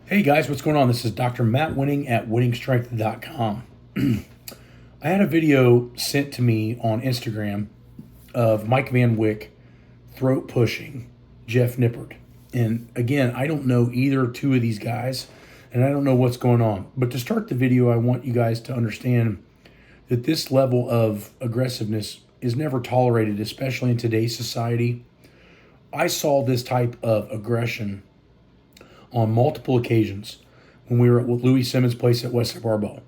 Hey guys, what's going on? This is Dr. Matt Winning at winningstrength.com. I had a video sent to me on Instagram of Mike Van Wick throat pushing Jeff Nippard. And again, I don't know either two of these guys, and I don't know what's going on. But to start the video, I want you guys to understand that this level of aggressiveness is never tolerated, especially in today's society. I saw this type of aggression on multiple occasions when we were at Louis Simmons' place at Westside Barbell.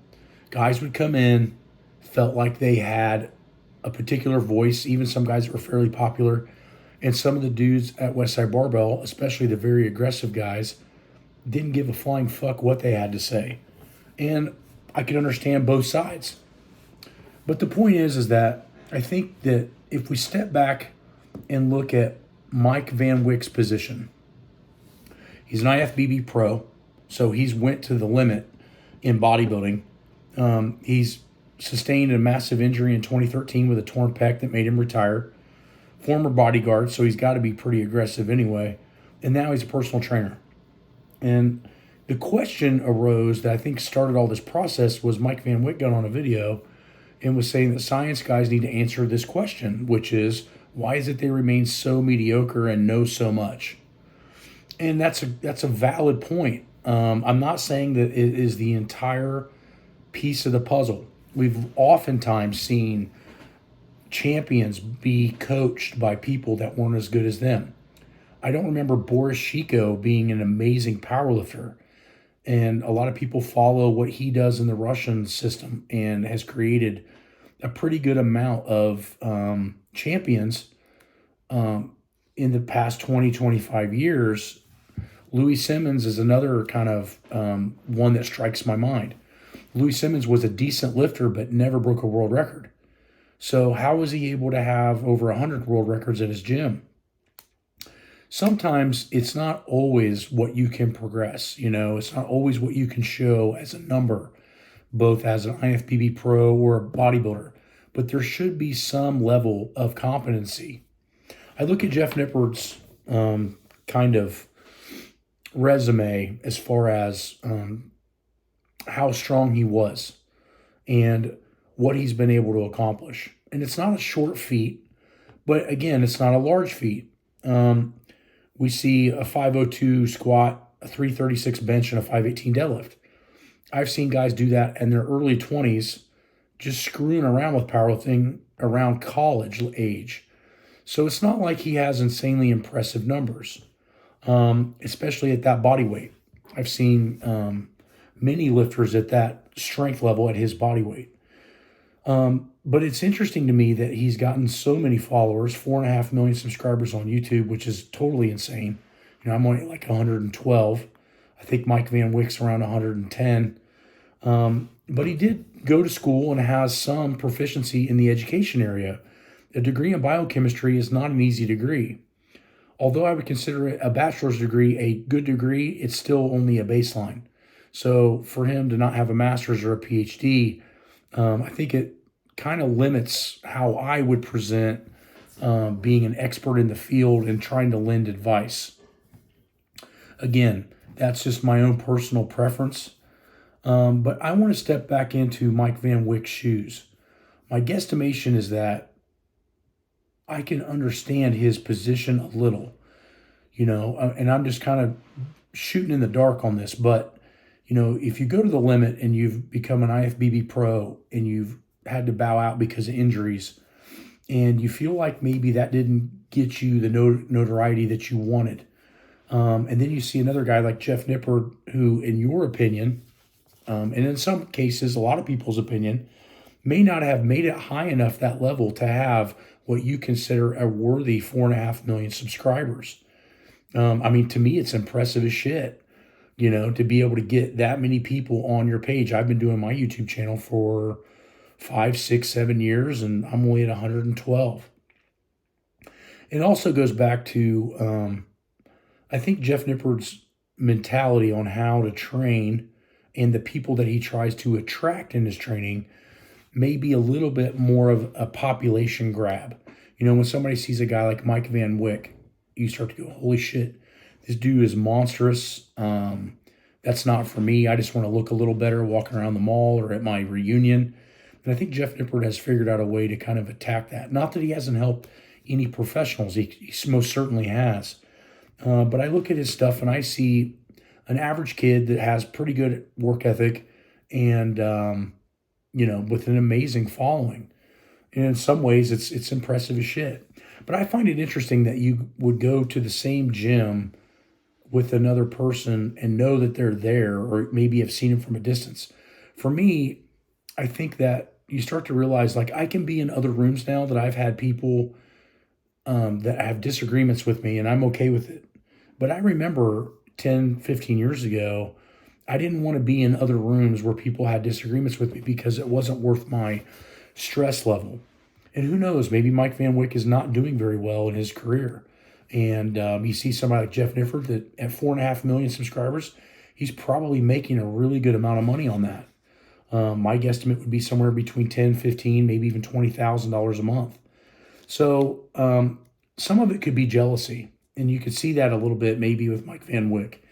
Guys would come in, felt like they had a particular voice, even some guys that were fairly popular. And some of the dudes at Westside Barbell, especially the very aggressive guys, didn't give a flying fuck what they had to say. And I could understand both sides. But the point is that I think that if we step back and look at Mike Van Wick's position, he's an IFBB pro, so he's went to the limit in bodybuilding. He's sustained a massive injury in 2013 with a torn pec that made him retire. Former bodyguard, so he's got to be pretty aggressive anyway. And now he's a personal trainer. And the question arose that I think started all this process was Mike Van Wick got on a video and was saying that science guys need to answer this question, which is, why is it they remain so mediocre and know so much? And that's a valid point. I'm not saying that it is the entire piece of the puzzle. We've oftentimes seen champions be coached by people that weren't as good as them. I don't remember Boris Shiko being an amazing powerlifter. And a lot of people follow what he does in the Russian system and has created a pretty good amount of champions in the past 20, 25 years. Louis Simmons is another kind of one that strikes my mind. Louis Simmons was a decent lifter, but never broke a world record. So how was he able to have over 100 world records at his gym? Sometimes it's not always what you can progress. It's not always what you can show as a number, both as an IFBB pro or a bodybuilder. But there should be some level of competency. I look at Jeff Nippard's kind of resume as far as how strong he was and what he's been able to accomplish. And it's not a short feat, but again, it's not a large feat. We see a 502 squat, a 336 bench, and a 518 deadlift. I've seen guys do that in their early 20s, just screwing around with powerlifting around college age. So it's not like he has insanely impressive numbers. Especially at that body weight. I've seen many lifters at that strength level at his body weight. But it's interesting to me that he's gotten so many followers, 4.5 million subscribers on YouTube, which is totally insane. I'm only like 112. I think Mike Van Wick's around 110. But he did go to school and has some proficiency in the education area. A degree in biochemistry is not an easy degree. Although I would consider it a bachelor's degree a good degree, it's still only a baseline. So for him to not have a master's or a PhD, I think it kind of limits how I would present being an expert in the field and trying to lend advice. Again, that's just my own personal preference. But I want to step back into Mike Van Wick's shoes. My guesstimation is that I can understand his position a little, and I'm just kind of shooting in the dark on this. But, if you go to the limit and you've become an IFBB pro and you've had to bow out because of injuries and you feel like maybe that didn't get you the notoriety that you wanted. And then you see another guy like Jeff Nippard, who, in your opinion, and in some cases, a lot of people's opinion, may not have made it high enough that level to have what you consider a worthy 4.5 million subscribers. To me, it's impressive as shit, to be able to get that many people on your page. I've been doing my YouTube channel for 5, 6, 7 years, and I'm only at 112. It also goes back to, I think Jeff Nippard's mentality on how to train and the people that he tries to attract in his training may be a little bit more of a population grab. When somebody sees a guy like Mike Van Wick, you start to go, holy shit, this dude is monstrous. That's not for me. I just want to look a little better walking around the mall or at my reunion. And I think Jeff Nippard has figured out a way to kind of attack that. Not that he hasn't helped any professionals, he most certainly has. But I look at his stuff and I see an average kid that has pretty good work ethic and, with an amazing following. And in some ways, it's impressive as shit. But I find it interesting that you would go to the same gym with another person and know that they're there, or maybe have seen them from a distance. For me, I think that you start to realize, like, I can be in other rooms now that I've had people that have disagreements with me, and I'm okay with it. But I remember 10, 15 years ago, I didn't want to be in other rooms where people had disagreements with me because it wasn't worth my stress level. And who knows, maybe Mike Van Wick is not doing very well in his career. And you see somebody like Jeff Nippard that at 4.5 million subscribers, he's probably making a really good amount of money on that. My guesstimate would be somewhere between 10, 15, maybe even $20,000 a month. So some of it could be jealousy. And you could see that a little bit maybe with Mike Van Wick.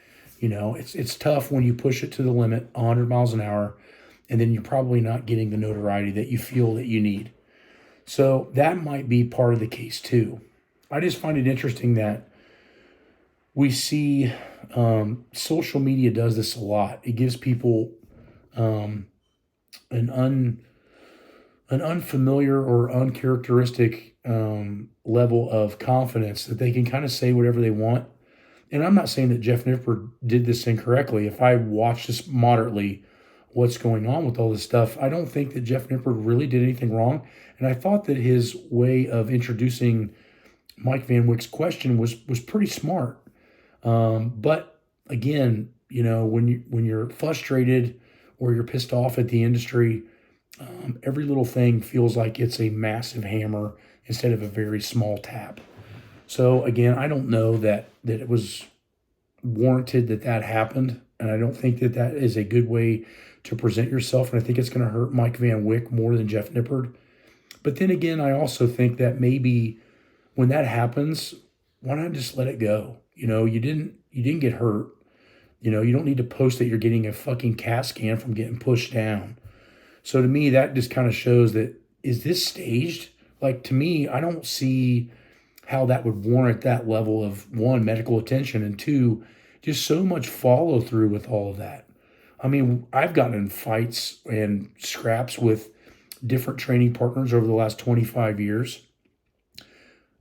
It's tough when you push it to the limit, 100 miles an hour, and then you're probably not getting the notoriety that you feel that you need. So that might be part of the case too. I just find it interesting that we see social media does this a lot. It gives people an unfamiliar or uncharacteristic level of confidence that they can kind of say whatever they want. And I'm not saying that Jeff Nippard did this incorrectly. If I watch this moderately, what's going on with all this stuff, I don't think that Jeff Nippard really did anything wrong. And I thought that his way of introducing Mike Van Wick's question was pretty smart. But again, when you're frustrated or you're pissed off at the industry, every little thing feels like it's a massive hammer instead of a very small tap. So again, I don't know that it was warranted that happened, and I don't think that is a good way to present yourself. And I think it's going to hurt Mike Van Wick more than Jeff Nippard. But then again, I also think that maybe when that happens, why not just let it go? You didn't get hurt. You don't need to post that you're getting a fucking CAT scan from getting pushed down. So to me, that just kind of shows that, is this staged? Like, to me, I don't see how that would warrant that level of, one, medical attention, and two, just so much follow through with all of that. I mean, I've gotten in fights and scraps with different training partners over the last 25 years.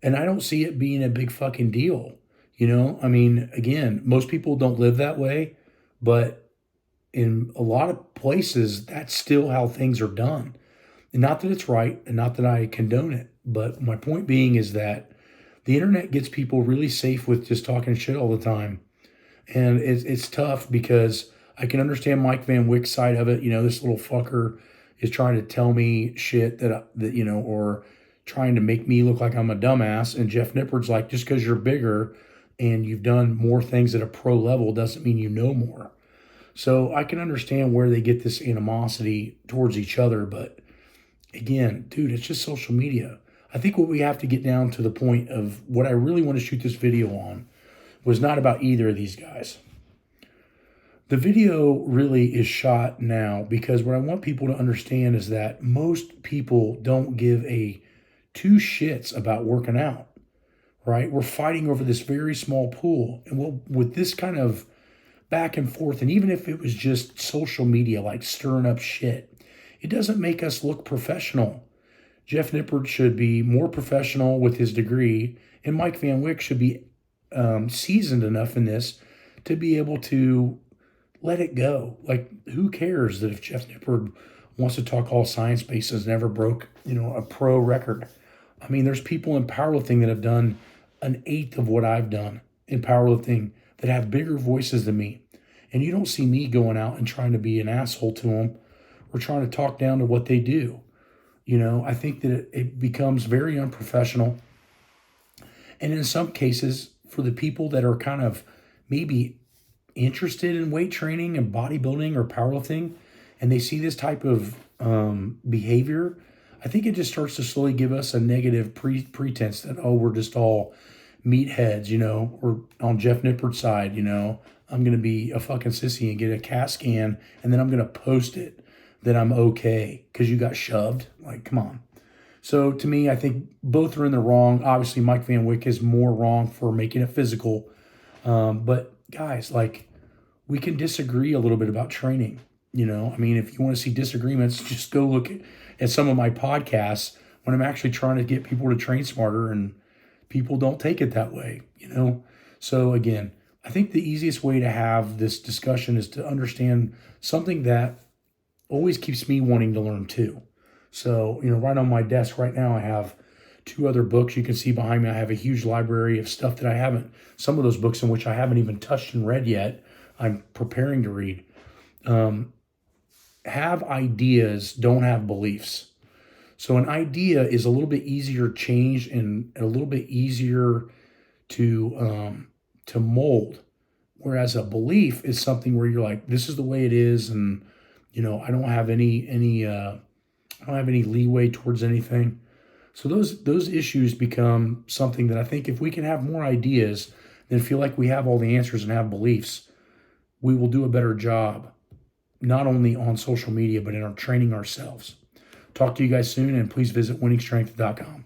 And I don't see it being a big fucking deal. I mean, again, most people don't live that way, but in a lot of places, that's still how things are done. And not that it's right, and not that I condone it, but my point being is that the internet gets people really safe with just talking shit all the time. And it's tough because I can understand Mike Van Wick's side of it. This little fucker is trying to tell me shit or trying to make me look like I'm a dumbass. And Jeff Nippard's like, just because you're bigger and you've done more things at a pro level doesn't mean you know more. So I can understand where they get this animosity towards each other. But again, dude, it's just social media. I think what we have to get down to the point of what I really want to shoot this video on was not about either of these guys. The video really is shot now because what I want people to understand is that most people don't give a two shits about working out, right? We're fighting over this very small pool. And with this kind of back and forth, and even if it was just social media, like stirring up shit, it doesn't make us look professional. Jeff Nippard should be more professional with his degree, and Mike Van Wick should be seasoned enough in this to be able to let it go. Like, who cares that if Jeff Nippard wants to talk all science bases, never broke, a pro record? I mean, there's people in powerlifting that have done an eighth of what I've done in powerlifting that have bigger voices than me. And you don't see me going out and trying to be an asshole to them or trying to talk down to what they do. I think that it becomes very unprofessional. And in some cases, for the people that are kind of maybe interested in weight training and bodybuilding or powerlifting, and they see this type of behavior, I think it just starts to slowly give us a negative pretense that, we're just all meatheads, or on Jeff Nippard's side, I'm going to be a fucking sissy and get a CAT scan, and then I'm going to post it that I'm okay because you got shoved. Like, come on. So to me, I think both are in the wrong. Obviously, Mike Van Wick is more wrong for making it physical. But guys, like, we can disagree a little bit about training. You know, I mean, if you want to see disagreements, just go look at some of my podcasts when I'm actually trying to get people to train smarter, and people don't take it that way, you know? So again, I think the easiest way to have this discussion is to understand something that always keeps me wanting to learn too. So, you know, right on my desk right now, I have 2 other books. You can see behind me, I have a huge library of stuff that I haven't, some of those books in which I haven't even touched and read yet, I'm preparing to read. Have ideas, don't have beliefs. So an idea is a little bit easier changed and a little bit easier to mold, whereas a belief is something where you're like, this is the way it is, and you know, I don't have any I don't have any leeway towards anything. So those issues become something that I think if we can have more ideas than feel like we have all the answers and have beliefs, we will do a better job, not only on social media, but in our training ourselves. Talk to you guys soon, and please visit winningstrength.com.